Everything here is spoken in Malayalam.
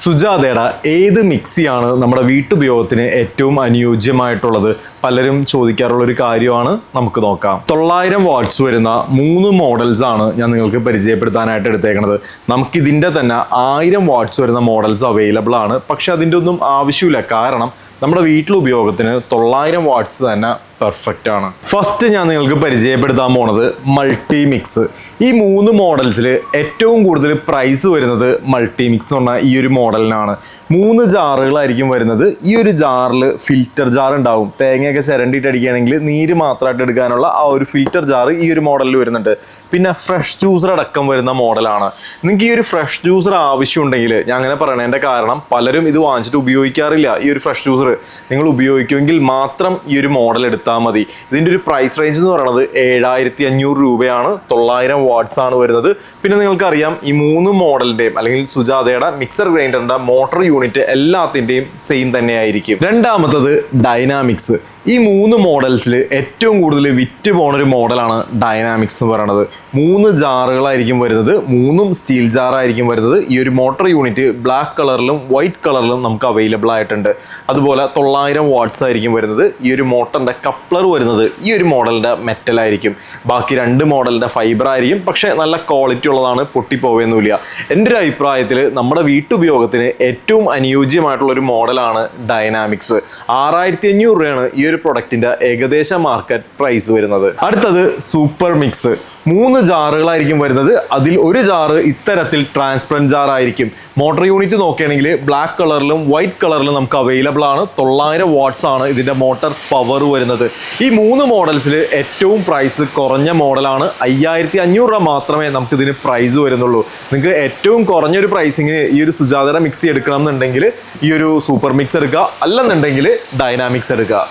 സുജാതയുടെ ഏത് മിക്സിയാണ് നമ്മുടെ വീട്ടുപയോഗത്തിന് ഏറ്റവും അനുയോജ്യമായിട്ടുള്ളത്? പലരും ചോദിക്കാറുള്ള ഒരു കാര്യമാണ്. നമുക്ക് നോക്കാം. 900 വാട്ട്സ് വരുന്ന 3 മോഡൽസ് ആണ് ഞാൻ നിങ്ങൾക്ക് പരിചയപ്പെടുത്താനായിട്ട് എടുത്തേക്കുന്നത്. നമുക്കിതിൻ്റെ തന്നെ 1000 വാട്ട്സ് വരുന്ന മോഡൽസ് അവൈലബിൾ ആണ്. പക്ഷെ അതിൻ്റെ ഒന്നും ആവശ്യമില്ല. കാരണം നമ്മുടെ വീട്ടിലുപയോഗത്തിന് 900 വാട്ട്സ് തന്നെ പെർഫെക്റ്റ് ആണ്. ഫസ്റ്റ് ഞാൻ നിങ്ങൾക്ക് പരിചയപ്പെടുത്താൻ പോണത് മൾട്ടി മിക്സ്. ഈ 3 മോഡൽസിൽ ഏറ്റവും കൂടുതൽ പ്രൈസ് വരുന്നത് മൾട്ടി മിക്സ് എന്ന് പറഞ്ഞാൽ ഈ ഒരു മോഡലിനാണ്. 3 ജാറുകളായിരിക്കും വരുന്നത്. ഈ ഒരു ജാറിൽ ഫിൽറ്റർ ജാർ ഉണ്ടാവും. തേങ്ങയൊക്കെ ചിരണ്ടിയിട്ട് അടിക്കുകയാണെങ്കിൽ നീര് മാത്രമായിട്ട് എടുക്കാനുള്ള ആ ഒരു ഫിൽറ്റർ ജാർ ഈ ഒരു മോഡലിൽ വരുന്നുണ്ട്. പിന്നെ ഫ്രഷ് ജ്യൂസർ അടക്കം വരുന്ന മോഡലാണ്. നിങ്ങൾക്ക് ഈ ഒരു ഫ്രഷ് ജ്യൂസർ ആവശ്യമുണ്ടെങ്കിൽ, ഞാൻ അങ്ങനെ പറയണതിൻ്റെ കാരണം പലരും ഇത് വാങ്ങിച്ചിട്ട് ഉപയോഗിക്കാറില്ല. ഈ ഒരു ഫ്രഷ് ജ്യൂസർ നിങ്ങൾ ഉപയോഗിക്കുമെങ്കിൽ മാത്രം ഈ ഒരു മോഡൽ എടുത്താൽ മതി. ഇതിൻ്റെ ഒരു പ്രൈസ് റേഞ്ച് എന്ന് പറയുന്നത് 7500 രൂപയാണ്. 900 വാട്ട്സ് ആണ് വരുന്നത്. പിന്നെ നിങ്ങൾക്കറിയാം ഈ 3 മോഡലിൻ്റെയും അല്ലെങ്കിൽ സുജാതയുടെ മിക്സർ ഗ്രൈൻഡറിൻ്റെ മോട്ടർ യൂണിറ്റ് എല്ലാത്തിൻ്റെയും സെയിം തന്നെ ആയിരിക്കും. രണ്ടാമത്തത് ഡൈനാമിക്സ്. ഈ 3 മോഡൽസിൽ ഏറ്റവും കൂടുതൽ വിറ്റ് പോണൊരു മോഡലാണ് ഡൈനാമിക്സ് എന്ന് പറയുന്നത്. 3 ജാറുകളായിരിക്കും വരുന്നത്. 3ഉം സ്റ്റീൽ ജാറായിരിക്കും വരുന്നത്. ഈ ഒരു മോട്ടർ യൂണിറ്റ് ബ്ലാക്ക് കളറിലും വൈറ്റ് കളറിലും നമുക്ക് അവൈലബിൾ ആയിട്ടുണ്ട്. അതുപോലെ 900 വാട്ട്സ് ആയിരിക്കും വരുന്നത്. ഈ ഒരു മോട്ടറിൻ്റെ കപ്ലർ വരുന്നത് ഈ ഒരു മോഡലിൻ്റെ മെറ്റലായിരിക്കും. ബാക്കി 2 മോഡലിൻ്റെ ഫൈബർ ആയിരിക്കും. പക്ഷേ നല്ല ക്വാളിറ്റി ഉള്ളതാണ്, പൊട്ടിപ്പോവുകയൊന്നുമില്ല. എൻ്റെ ഒരു അഭിപ്രായത്തിൽ നമ്മുടെ വീട്ടുപയോഗത്തിന് ഏറ്റവും അനുയോജ്യമായിട്ടുള്ള ഒരു മോഡലാണ് ഡൈനാമിക്സ്. 6500 രൂപയാണ് ഈ ഒരു പ്രൊഡക്റ്റിന്റെ ഏകദേശ മാർക്കറ്റ് പ്രൈസ് വരുന്നത്. അടുത്തത് സൂപ്പർ മിക്സ്. 3 ജാറുകളായിരിക്കും വരുന്നത്. അതിൽ ഒരു ജാറ് ഇത്തരത്തിൽ ട്രാൻസ്പെറൻറ്റ് ജാർ ആയിരിക്കും. മോട്ടർ യൂണിറ്റ് നോക്കുകയാണെങ്കിൽ ബ്ലാക്ക് കളറിലും വൈറ്റ് കളറിലും നമുക്ക് അവൈലബിൾ ആണ്. 900 വാട്ട്സ് ആണ് ഇതിൻ്റെ മോട്ടർ പവർ വരുന്നത്. ഈ 3 മോഡൽസിൽ ഏറ്റവും പ്രൈസ് കുറഞ്ഞ മോഡലാണ്. 5500 രൂപ മാത്രമേ നമുക്ക് ഇതിന് പ്രൈസ് വരുന്നുള്ളൂ. നിങ്ങൾക്ക് ഏറ്റവും കുറഞ്ഞൊരു പ്രൈസിങ്ങിന് ഈ ഒരു സുജാതയുടെ മിക്സി എടുക്കണം എന്നുണ്ടെങ്കിൽ ഈ ഒരു സൂപ്പർ മിക്സ് എടുക്കുക, അല്ലെന്നുണ്ടെങ്കിൽ ഡൈനാമിക്സ് എടുക്കുക.